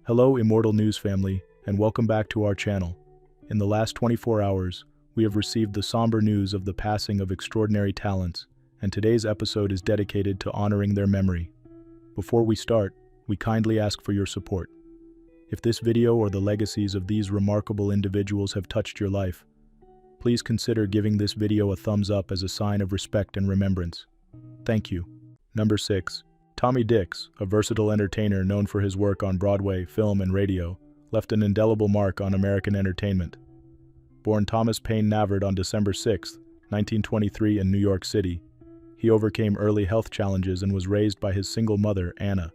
Hello Immortal News family, and welcome back to our channel. In the last 24 hours, we have received the somber news of the passing of extraordinary talents, and today's episode is dedicated to honoring their memory. Before we start, we kindly ask for your support. If this video or the legacies of these remarkable individuals have touched your life, please consider giving this video a thumbs up as a sign of respect and remembrance. Thank you. Number 6. Tommy Dix, a versatile entertainer known for his work on Broadway, film, and radio, left an indelible mark on American entertainment. Born Thomas Payne Navard on December 6, 1923 in New York City, he overcame early health challenges and was raised by his single mother, Anna.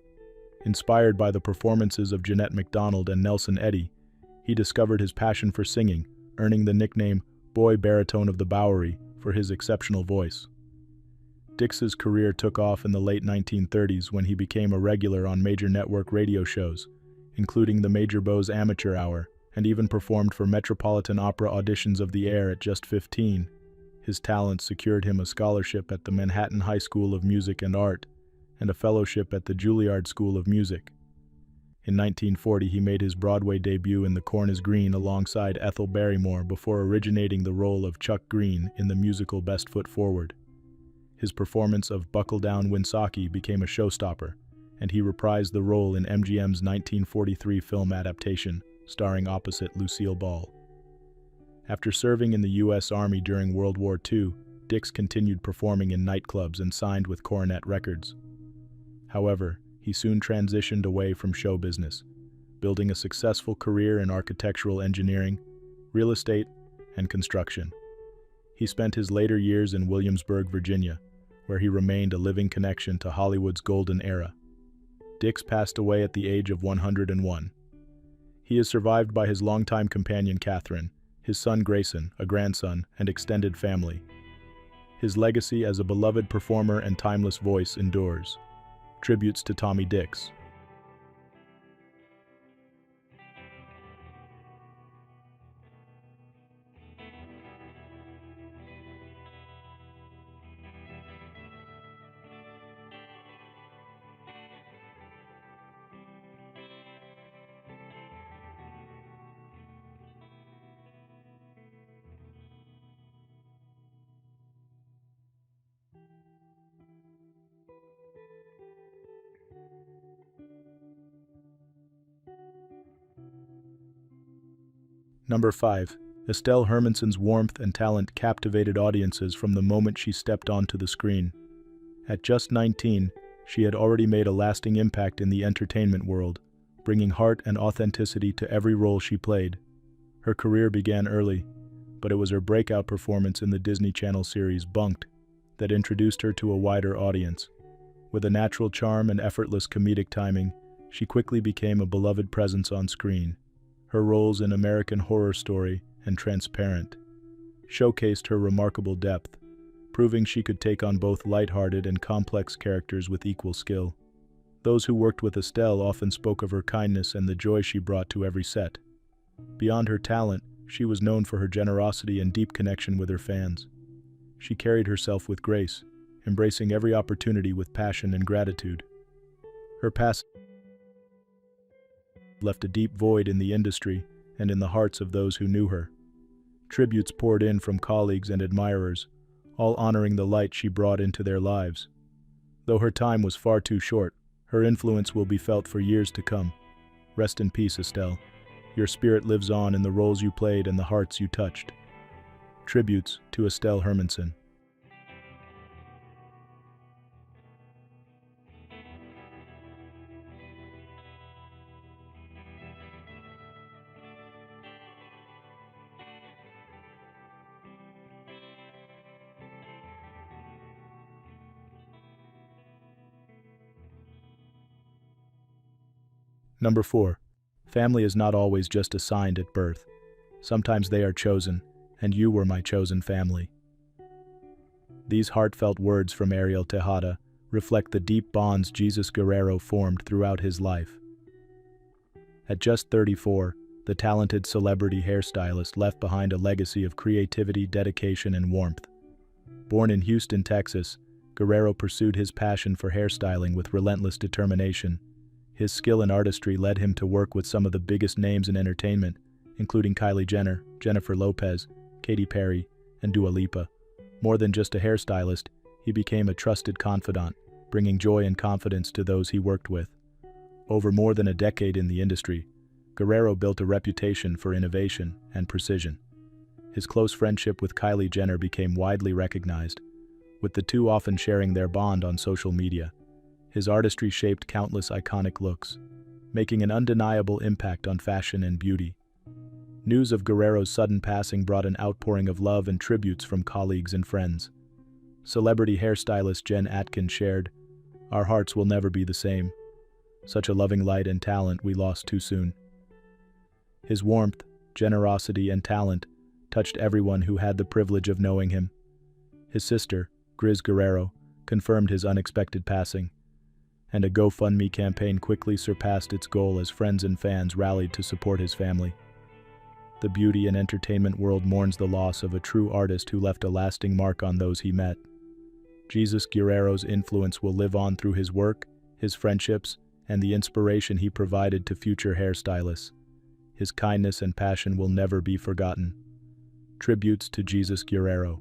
Inspired by the performances of Jeanette MacDonald and Nelson Eddy, he discovered his passion for singing, earning the nickname Boy Baritone of the Bowery for his exceptional voice. Dix's career took off in the late 1930s when he became a regular on major network radio shows, including the Major Beau's Amateur Hour, and even performed for Metropolitan Opera auditions of the air at just 15. His talents secured him a scholarship at the Manhattan High School of Music and Art, and a fellowship at the Juilliard School of Music. In 1940, he made his Broadway debut in The Corn is Green alongside Ethel Barrymore before originating the role of Chuck Green in the musical Best Foot Forward. His performance of Buckle Down Winsocki became a showstopper, and he reprised the role in MGM's 1943 film adaptation, starring opposite Lucille Ball. After serving in the U.S. Army during World War II, Dix continued performing in nightclubs and signed with Coronet Records. However, he soon transitioned away from show business, building a successful career in architectural engineering, real estate, and construction. He spent his later years in Williamsburg, Virginia, where he remained a living connection to Hollywood's golden era. Dix passed away at the age of 101. He is survived by his longtime companion Catherine, his son Grayson, a grandson, and extended family. His legacy as a beloved performer and timeless voice endures. Tributes to Tommy Dix. Number 5. Estelle Hermansen's warmth and talent captivated audiences from the moment she stepped onto the screen. At just 19, she had already made a lasting impact in the entertainment world, bringing heart and authenticity to every role she played. Her career began early, but it was her breakout performance in the Disney Channel series Bunk'd that introduced her to a wider audience. With a natural charm and effortless comedic timing, she quickly became a beloved presence on screen. Her roles in American Horror Story and Transparent showcased her remarkable depth, proving she could take on both lighthearted and complex characters with equal skill. Those who worked with Estelle often spoke of her kindness and the joy she brought to every set. Beyond her talent, she was known for her generosity and deep connection with her fans. She carried herself with grace, embracing every opportunity with passion and gratitude. Her passing left a deep void in the industry and in the hearts of those who knew her. Tributes poured in from colleagues and admirers, all honoring the light she brought into their lives. Though her time was far too short, her influence will be felt for years to come. Rest in peace, Estelle. Your spirit lives on in the roles you played and the hearts you touched. Tributes to Estelle Hermansen. Number 4. Family is not always just assigned at birth. Sometimes they are chosen, and you were my chosen family. These heartfelt words from Ariel Tejada reflect the deep bonds Jesus Guerrero formed throughout his life. At just 34, the talented celebrity hairstylist left behind a legacy of creativity, dedication, and warmth. Born in Houston, Texas, Guerrero pursued his passion for hairstyling with relentless determination, His skill in artistry led him to work with some of the biggest names in entertainment, including Kylie Jenner, Jennifer Lopez, Katy Perry, and Dua Lipa. More than just a hairstylist, he became a trusted confidant, bringing joy and confidence to those he worked with. Over more than a decade in the industry, Guerrero built a reputation for innovation and precision. His close friendship with Kylie Jenner became widely recognized, with the two often sharing their bond on social media. His artistry shaped countless iconic looks, making an undeniable impact on fashion and beauty. News of Guerrero's sudden passing brought an outpouring of love and tributes from colleagues and friends. Celebrity hairstylist Jen Atkins shared, "Our hearts will never be the same. Such a loving light and talent we lost too soon." His warmth, generosity, and talent touched everyone who had the privilege of knowing him. His sister, Grizz Guerrero, confirmed his unexpected passing, and a GoFundMe campaign quickly surpassed its goal as friends and fans rallied to support his family. The beauty and entertainment world mourns the loss of a true artist who left a lasting mark on those he met. Jesus Guerrero's influence will live on through his work, his friendships, and the inspiration he provided to future hairstylists. His kindness and passion will never be forgotten. Tributes to Jesus Guerrero.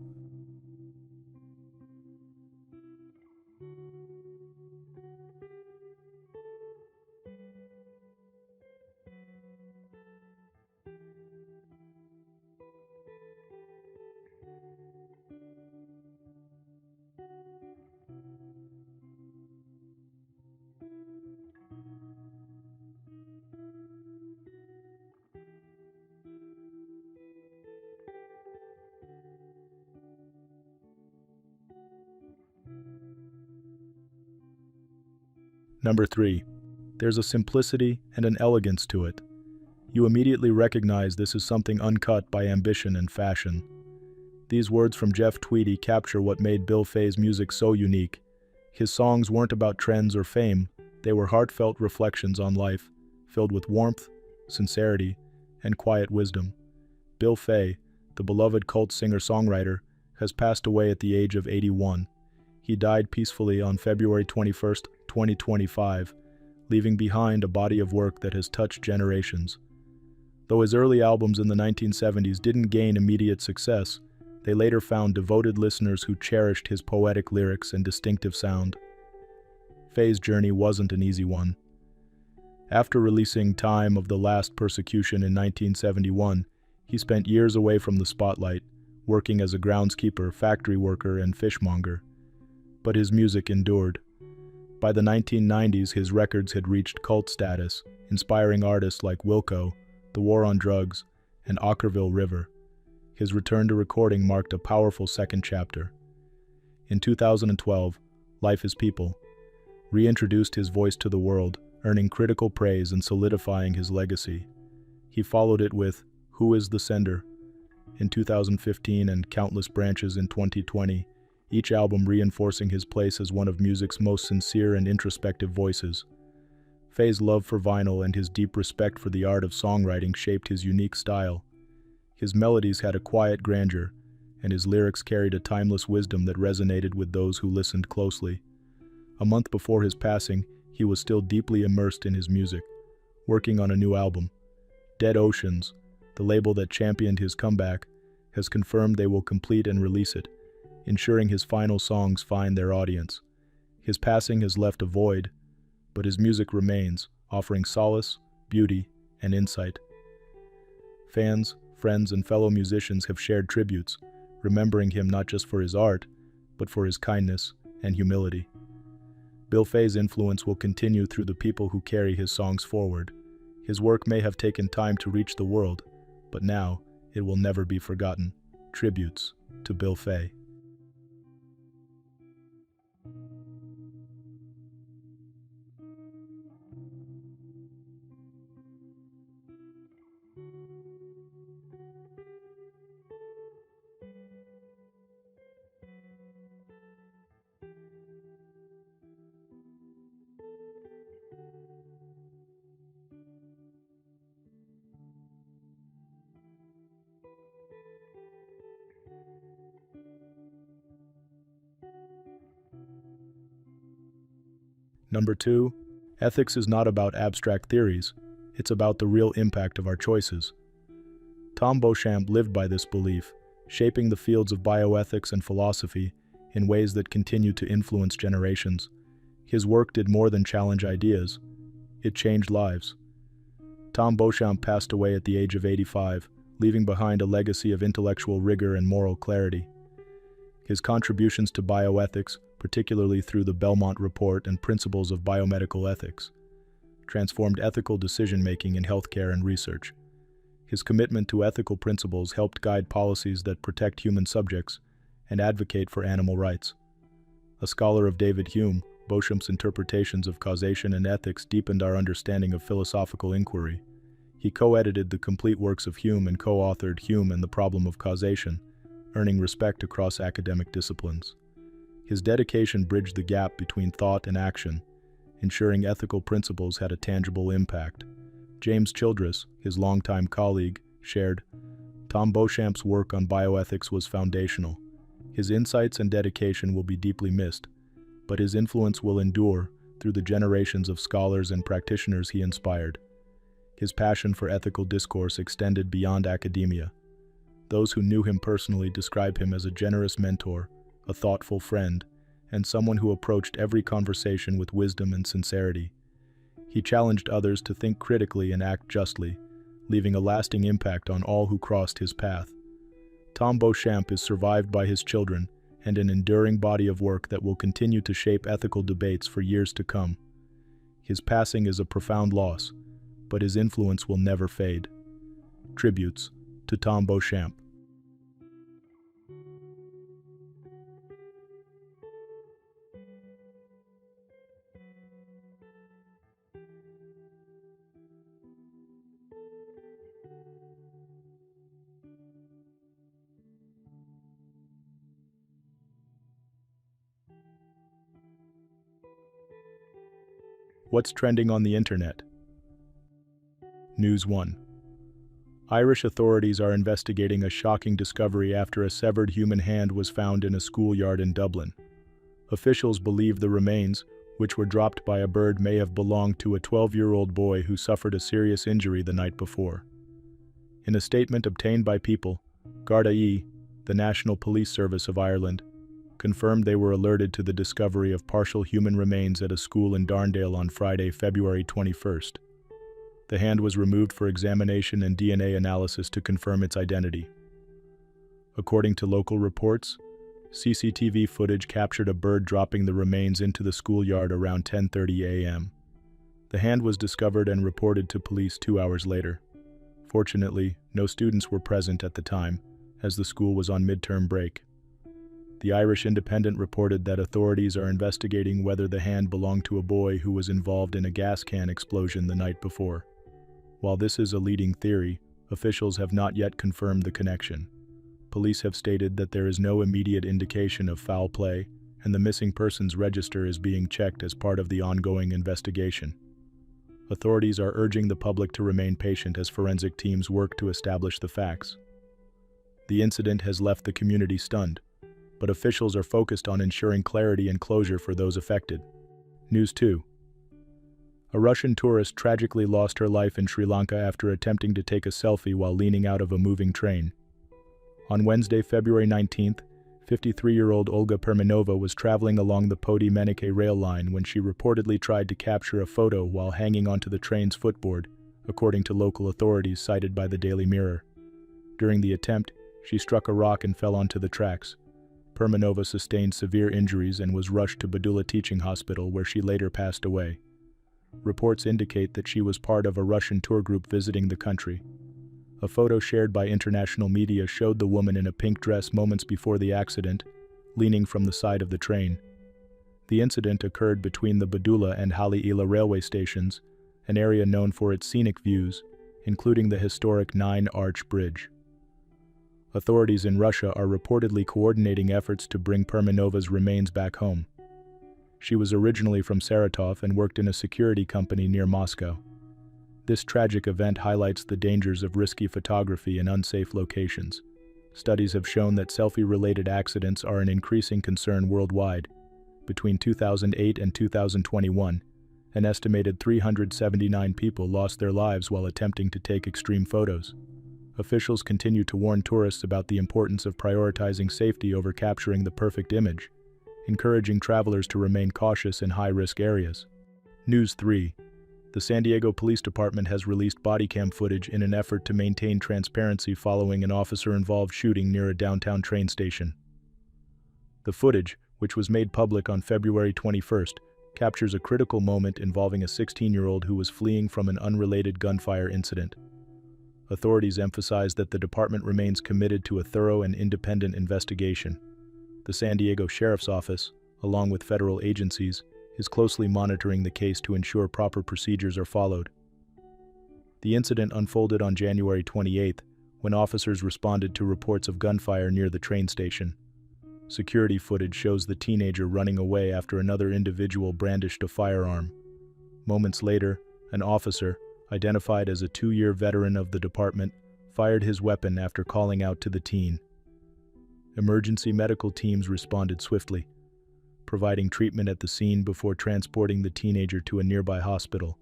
Number 3. There's a simplicity and an elegance to it. You immediately recognize this is something uncut by ambition and fashion. These words from Jeff Tweedy capture what made Bill Fay's music so unique. His songs weren't about trends or fame, they were heartfelt reflections on life, filled with warmth, sincerity, and quiet wisdom. Bill Fay, the beloved cult singer-songwriter, has passed away at the age of 81. He died peacefully on February 21, 2025, leaving behind a body of work that has touched generations. Though his early albums in the 1970s didn't gain immediate success, they later found devoted listeners who cherished his poetic lyrics and distinctive sound. Fay's journey wasn't an easy one. After releasing Time of the Last Persecution in 1971, he spent years away from the spotlight, working as a groundskeeper, factory worker, and fishmonger. But his music endured. By the 1990s, his records had reached cult status, inspiring artists like Wilco, The War on Drugs, and Ockerville River. His return to recording marked a powerful second chapter. In 2012, Life is People reintroduced his voice to the world, earning critical praise and solidifying his legacy. He followed it with Who is the Sender in 2015 and Countless Branches in 2020, each album reinforcing his place as one of music's most sincere and introspective voices. Fay's love for vinyl and his deep respect for the art of songwriting shaped his unique style. His melodies had a quiet grandeur, and his lyrics carried a timeless wisdom that resonated with those who listened closely. A month before his passing, he was still deeply immersed in his music, working on a new album. Dead Oceans, the label that championed his comeback, has confirmed they will complete and release it, ensuring his final songs find their audience. His passing has left a void, but his music remains, offering solace, beauty, and insight. Fans, friends, and fellow musicians have shared tributes, remembering him not just for his art, but for his kindness and humility. Bill Fay's influence will continue through the people who carry his songs forward. His work may have taken time to reach the world, but now it will never be forgotten. Tributes to Bill Fay. Number 2. Ethics is not about abstract theories, it's about the real impact of our choices. Tom Beauchamp lived by this belief, shaping the fields of bioethics and philosophy in ways that continue to influence generations. His work did more than challenge ideas, it changed lives. Tom Beauchamp passed away at the age of 85, leaving behind a legacy of intellectual rigor and moral clarity. His contributions to bioethics, particularly through the Belmont Report and Principles of Biomedical Ethics, transformed ethical decision-making in healthcare and research. His commitment to ethical principles helped guide policies that protect human subjects and advocate for animal rights. A scholar of David Hume, Beauchamp's interpretations of causation and ethics deepened our understanding of philosophical inquiry. He co-edited the complete works of Hume and co-authored Hume and the Problem of Causation, earning respect across academic disciplines. His dedication bridged the gap between thought and action, ensuring ethical principles had a tangible impact. James Childress, his longtime colleague, shared, "Tom Beauchamp's work on bioethics was foundational. His insights and dedication will be deeply missed, but his influence will endure through the generations of scholars and practitioners he inspired." His passion for ethical discourse extended beyond academia. Those who knew him personally describe him as a generous mentor, a thoughtful friend, and someone who approached every conversation with wisdom and sincerity. He challenged others to think critically and act justly, leaving a lasting impact on all who crossed his path. Tom Beauchamp is survived by his children and an enduring body of work that will continue to shape ethical debates for years to come. His passing is a profound loss, but his influence will never fade. Tributes to Tom Beauchamp. What's trending on the internet? News 1. Irish authorities are investigating a shocking discovery after a severed human hand was found in a schoolyard in Dublin. Officials believe the remains, which were dropped by a bird, may have belonged to a 12-year-old boy who suffered a serious injury the night before. In a statement obtained by People, TodaY, the National Police Service of Ireland, confirmed they were alerted to the discovery of partial human remains at a school in Darndale on Friday, February 21st. The hand was removed for examination and DNA analysis to confirm its identity. According to local reports, CCTV footage captured a bird dropping the remains into the schoolyard around 10:30 a.m. The hand was discovered and reported to police 2 hours later. Fortunately, no students were present at the time, as the school was on midterm break. The Irish Independent reported that authorities are investigating whether the hand belonged to a boy who was involved in a gas can explosion the night before. While this is a leading theory, officials have not yet confirmed the connection. Police have stated that there is no immediate indication of foul play, and the missing persons register is being checked as part of the ongoing investigation. Authorities are urging the public to remain patient as forensic teams work to establish the facts. The incident has left the community stunned, but officials are focused on ensuring clarity and closure for those affected. News 2. A Russian tourist tragically lost her life in Sri Lanka after attempting to take a selfie while leaning out of a moving train. On Wednesday, February 19th, 53-year-old Olga Permanova was traveling along the Poti-Menike rail line when she reportedly tried to capture a photo while hanging onto the train's footboard, according to local authorities cited by the Daily Mirror. During the attempt, she struck a rock and fell onto the tracks. Permanova sustained severe injuries and was rushed to Badula Teaching Hospital, where she later passed away. Reports indicate that she was part of a Russian tour group visiting the country. A photo shared by international media showed the woman in a pink dress moments before the accident, leaning from the side of the train. The incident occurred between the Badula and Hali Ila railway stations, an area known for its scenic views, including the historic Nine-Arch Bridge. Authorities in Russia are reportedly coordinating efforts to bring Permanova's remains back home. She was originally from Saratov and worked in a security company near Moscow. This tragic event highlights the dangers of risky photography in unsafe locations. Studies have shown that selfie-related accidents are an increasing concern worldwide. Between 2008 and 2021, An estimated 379 people lost their lives while attempting to take extreme photos. Officials continue to warn tourists about the importance of prioritizing safety over capturing the perfect image, encouraging travelers to remain cautious in high-risk areas. News 3. The San Diego Police Department has released body cam footage in an effort to maintain transparency following an officer-involved shooting near a downtown train station. The footage, which was made public on February 21st, captures a critical moment involving a 16-year-old who was fleeing from an unrelated gunfire incident. Authorities emphasize that the department remains committed to a thorough and independent investigation. The San Diego Sheriff's Office, along with federal agencies, is closely monitoring the case to ensure proper procedures are followed. The incident unfolded on January 28, when officers responded to reports of gunfire near the train station. Security footage shows the teenager running away after another individual brandished a firearm. Moments later, an officer, identified as a 2-year veteran of the department, fired his weapon after calling out to the teen. Emergency medical teams responded swiftly, providing treatment at the scene before transporting the teenager to a nearby hospital.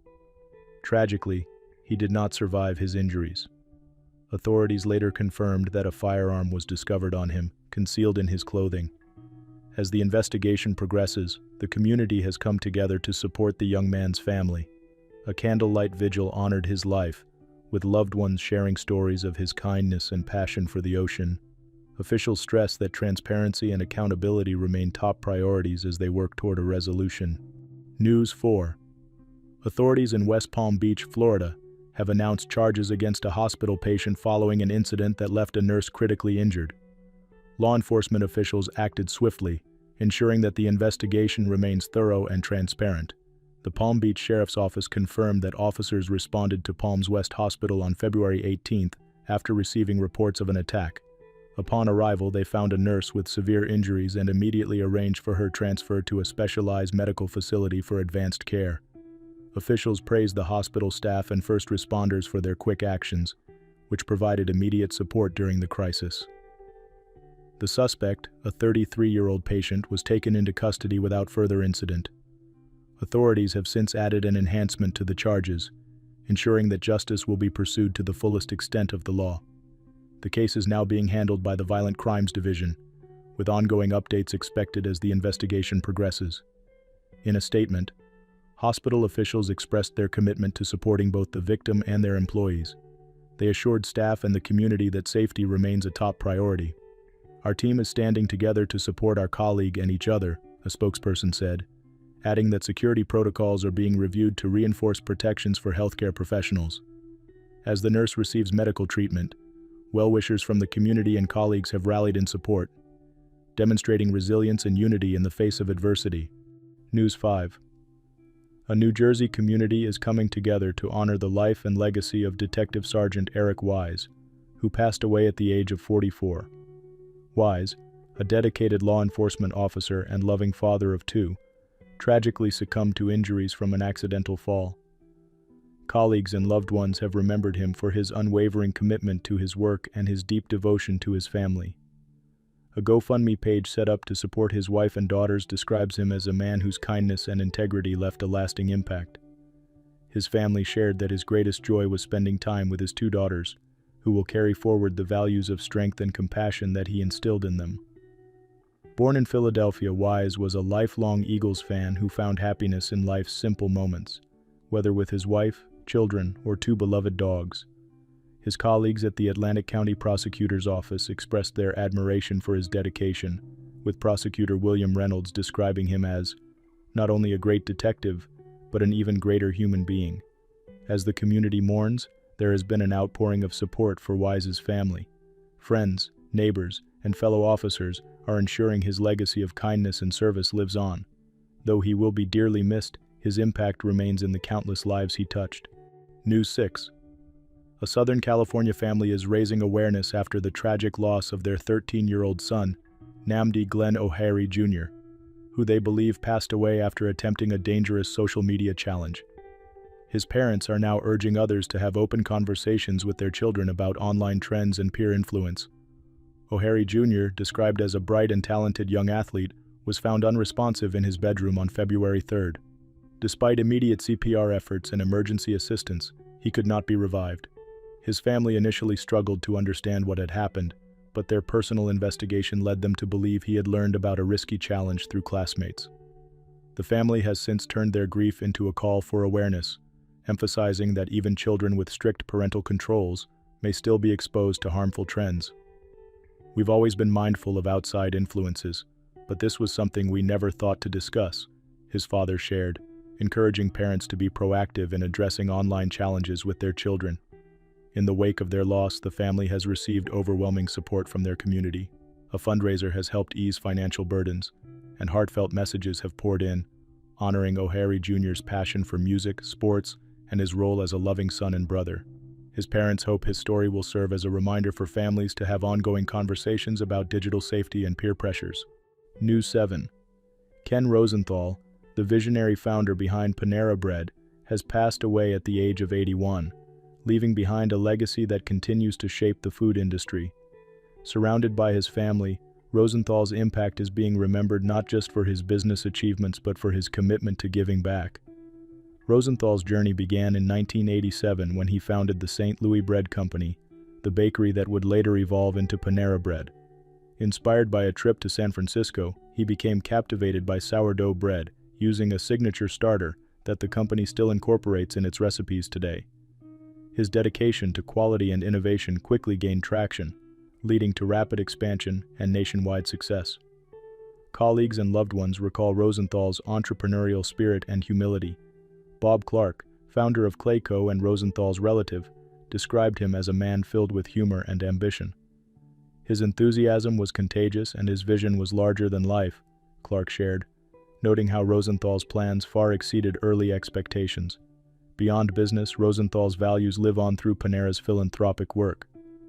Tragically, he did not survive his injuries. Authorities later confirmed that a firearm was discovered on him, concealed in his clothing. As the investigation progresses, the community has come together to support the young man's family. A candlelight vigil honored his life, with loved ones sharing stories of his kindness and passion for the ocean. Officials stress that transparency and accountability remain top priorities as they work toward a resolution. News 4. Authorities in West Palm Beach, Florida, have announced charges against a hospital patient following an incident that left a nurse critically injured. Law enforcement officials acted swiftly, ensuring that the investigation remains thorough and transparent. The Palm Beach Sheriff's Office confirmed that officers responded to Palms West Hospital on February 18 after receiving reports of an attack. Upon arrival, they found a nurse with severe injuries and immediately arranged for her transfer to a specialized medical facility for advanced care. Officials praised the hospital staff and first responders for their quick actions, which provided immediate support during the crisis. The suspect, a 33-year-old patient, was taken into custody without further incident. Authorities have since added an enhancement to the charges, ensuring that justice will be pursued to the fullest extent of the law. The case is now being handled by the Violent Crimes Division, with ongoing updates expected as the investigation progresses. In a statement, hospital officials expressed their commitment to supporting both the victim and their employees. They assured staff and the community that safety remains a top priority. "Our team is standing together to support our colleague and each other," a spokesperson said, adding that security protocols are being reviewed to reinforce protections for healthcare professionals. As the nurse receives medical treatment, well-wishers from the community and colleagues have rallied in support, demonstrating resilience and unity in the face of adversity. News 5. A New Jersey community is coming together to honor the life and legacy of Detective Sergeant Eric Wise, who passed away at the age of 44. Wise, a dedicated law enforcement officer and loving father of 2, tragically succumbed to injuries from an accidental fall. Colleagues and loved ones have remembered him for his unwavering commitment to his work and his deep devotion to his family. A GoFundMe page set up to support his wife and daughters describes him as a man whose kindness and integrity left a lasting impact. His family shared that his greatest joy was spending time with his 2 daughters, who will carry forward the values of strength and compassion that he instilled in them. Born in Philadelphia, Wise was a lifelong Eagles fan who found happiness in life's simple moments, whether with his wife, children, or 2 beloved dogs. His colleagues at the Atlantic County Prosecutor's Office expressed their admiration for his dedication, with Prosecutor William Reynolds describing him as not only a great detective, but an even greater human being. As the community mourns, there has been an outpouring of support for Wise's family. Friends, neighbors, and fellow officers are ensuring his legacy of kindness and service lives on. Though he will be dearly missed, his impact remains in the countless lives he touched. News 6. A Southern California family is raising awareness after the tragic loss of their 13-year-old son, Nnamdi Glenn O'Hare Jr., who they believe passed away after attempting a dangerous social media challenge. His parents are now urging others to have open conversations with their children about online trends and peer influence. O'Hare Jr., described as a bright and talented young athlete, was found unresponsive in his bedroom on February 3rd. Despite immediate CPR efforts and emergency assistance, he could not be revived. His family initially struggled to understand what had happened, but their personal investigation led them to believe he had learned about a risky challenge through classmates. The family has since turned their grief into a call for awareness, emphasizing that even children with strict parental controls may still be exposed to harmful trends. We've always been mindful of outside influences, but this was something we never thought to discuss, his father shared, encouraging parents to be proactive in addressing online challenges with their children. In the wake of their loss, the family has received overwhelming support from their community. A fundraiser has helped ease financial burdens, and heartfelt messages have poured in, honoring O'Harry Jr.'s passion for music, sports, and his role as a loving son and brother. His parents hope his story will serve as a reminder for families to have ongoing conversations about digital safety and peer pressures. News 7. Ken Rosenthal, the visionary founder behind Panera Bread, has passed away at the age of 81, leaving behind a legacy that continues to shape the food industry. Surrounded by his family, Rosenthal's impact is being remembered not just for his business achievements but for his commitment to giving back. Rosenthal's journey began in 1987 when he founded the St. Louis Bread Company, the bakery that would later evolve into Panera Bread. Inspired by a trip to San Francisco, he became captivated by sourdough bread, using a signature starter that the company still incorporates in its recipes today. His dedication to quality and innovation quickly gained traction, leading to rapid expansion and nationwide success. Colleagues and loved ones recall Rosenthal's entrepreneurial spirit and humility. Bob Clark, founder of Clayco and Rosenthal's relative, described him as a man filled with humor and ambition. His enthusiasm was contagious and his vision was larger than life, Clark shared, noting how Rosenthal's plans far exceeded early expectations. Beyond business, Rosenthal's values live on through Panera's philanthropic work.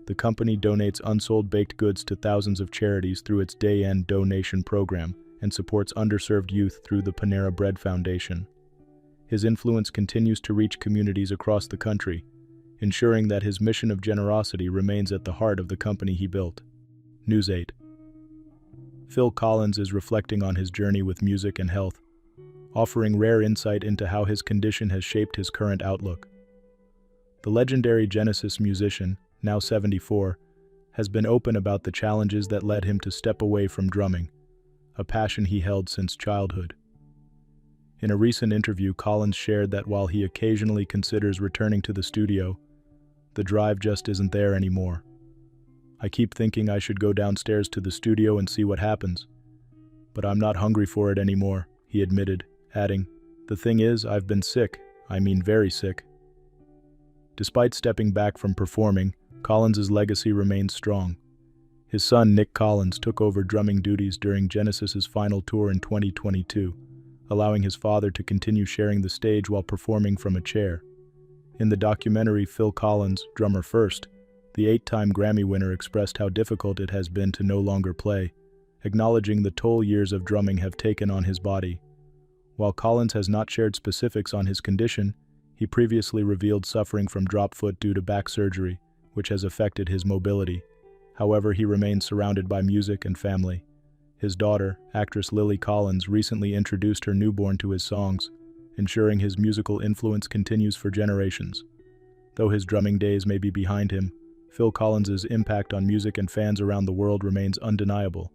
The company donates unsold baked goods to thousands of charities through its day-end donation program and supports underserved youth through the Panera Bread Foundation. His influence continues to reach communities across the country, ensuring that his mission of generosity remains at the heart of the company he built. News 8. Phil Collins is reflecting on his journey with music and health, offering rare insight into how his condition has shaped his current outlook. The legendary Genesis musician, now 74, has been open about the challenges that led him to step away from drumming, a passion he held since childhood. In a recent interview, Collins shared that while he occasionally considers returning to the studio, the drive just isn't there anymore. I keep thinking I should go downstairs to the studio and see what happens. But I'm not hungry for it anymore, he admitted, adding, "The thing is, I've been sick, I mean very sick." Despite stepping back from performing, Collins's legacy remains strong. His son Nick Collins took over drumming duties during Genesis's final tour in 2022, allowing his father to continue sharing the stage while performing from a chair. In the documentary Phil Collins, Drummer First, the 8-time Grammy winner expressed how difficult it has been to no longer play, acknowledging the toll years of drumming have taken on his body. While Collins has not shared specifics on his condition, he previously revealed suffering from drop foot due to back surgery, which has affected his mobility. However, he remains surrounded by music and family. His daughter, actress Lily Collins, recently introduced her newborn to his songs, ensuring his musical influence continues for generations. Though his drumming days may be behind him, Phil Collins's impact on music and fans around the world remains undeniable.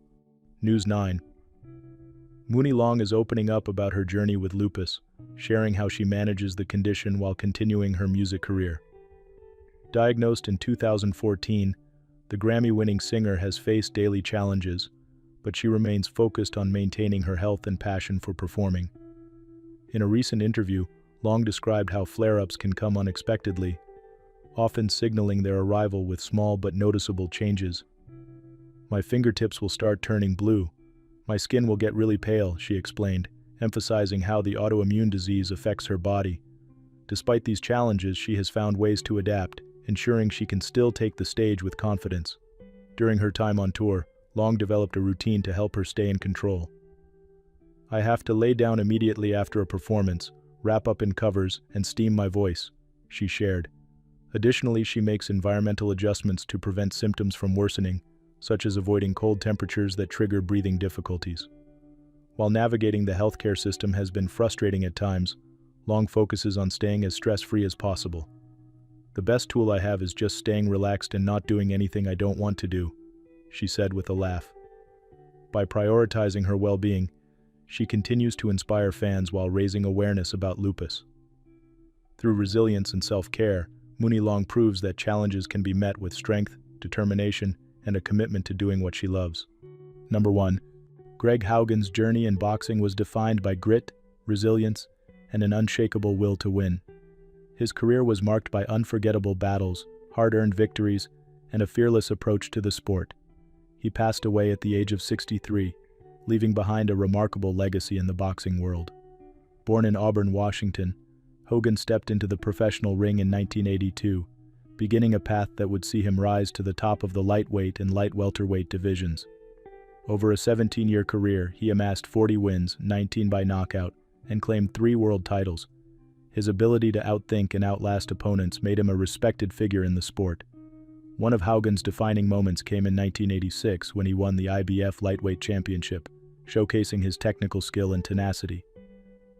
News 9. Muni Long is opening up about her journey with lupus, sharing how she manages the condition while continuing her music career. Diagnosed in 2014, the Grammy-winning singer has faced daily challenges, but she remains focused on maintaining her health and passion for performing. In a recent interview, Long described how flare-ups can come unexpectedly, often signaling their arrival with small but noticeable changes. "My fingertips will start turning blue. My skin will get really pale," she explained, emphasizing how the autoimmune disease affects her body. Despite these challenges, she has found ways to adapt, ensuring she can still take the stage with confidence. During her time on tour, Long developed a routine to help her stay in control. "I have to lay down immediately after a performance, wrap up in covers, and steam my voice," she shared. Additionally, she makes environmental adjustments to prevent symptoms from worsening, such as avoiding cold temperatures that trigger breathing difficulties. While navigating the healthcare system has been frustrating at times, Long focuses on staying as stress-free as possible. "The best tool I have is just staying relaxed and not doing anything I don't want to do," she said with a laugh. By prioritizing her well-being, she continues to inspire fans while raising awareness about lupus. Through resilience and self-care, Muni Long proves that challenges can be met with strength, determination, and a commitment to doing what she loves. Number 1. Greg Haugen's journey in boxing was defined by grit, resilience, and an unshakable will to win. His career was marked by unforgettable battles, hard-earned victories, and a fearless approach to the sport. He passed away at the age of 63, leaving behind a remarkable legacy in the boxing world. Born in Auburn, Washington, Haugen stepped into the professional ring in 1982, beginning a path that would see him rise to the top of the lightweight and light welterweight divisions. Over a 17-year career, he amassed 40 wins, 19 by knockout, and claimed 3 world titles. His ability to outthink and outlast opponents made him a respected figure in the sport. One of Haugen's defining moments came in 1986 when he won the IBF Lightweight Championship, showcasing his technical skill and tenacity.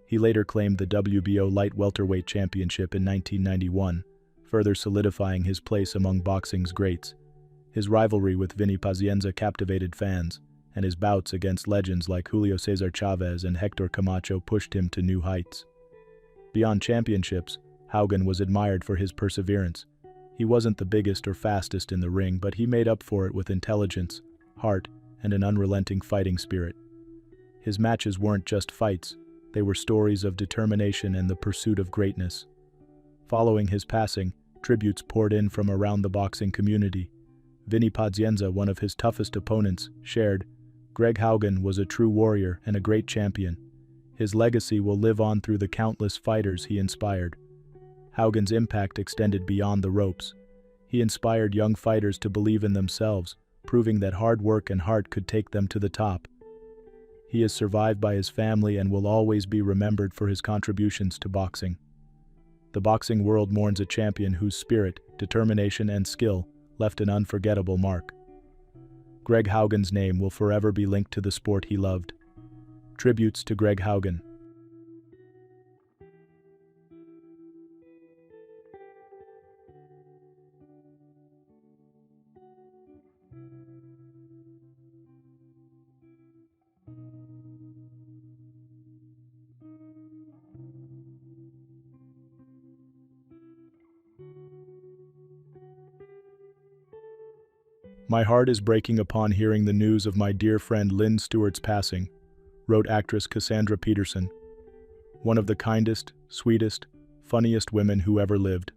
He later claimed the WBO Light Welterweight Championship in 1991, further solidifying his place among boxing's greats. His rivalry with Vinny Pazienza captivated fans, and his bouts against legends like Julio Cesar Chavez and Hector Camacho pushed him to new heights. Beyond championships, Haugen was admired for his perseverance. He wasn't the biggest or fastest in the ring, but he made up for it with intelligence, heart, and an unrelenting fighting spirit. His matches weren't just fights, they were stories of determination and the pursuit of greatness. Following his passing, tributes poured in from around the boxing community. Vinny Pazienza, one of his toughest opponents, shared, "Greg Haugen was a true warrior and a great champion. His legacy will live on through the countless fighters he inspired." Haugen's impact extended beyond the ropes. He inspired young fighters to believe in themselves, proving that hard work and heart could take them to the top. He is survived by his family and will always be remembered for his contributions to boxing. The boxing world mourns a champion whose spirit, determination, and skill left an unforgettable mark. Greg Haugen's name will forever be linked to the sport he loved. Tributes to Greg Haugen. "My heart is breaking upon hearing the news of my dear friend Lynn Stewart's passing," wrote actress Cassandra Peterson. "One of the kindest, sweetest, funniest women who ever lived.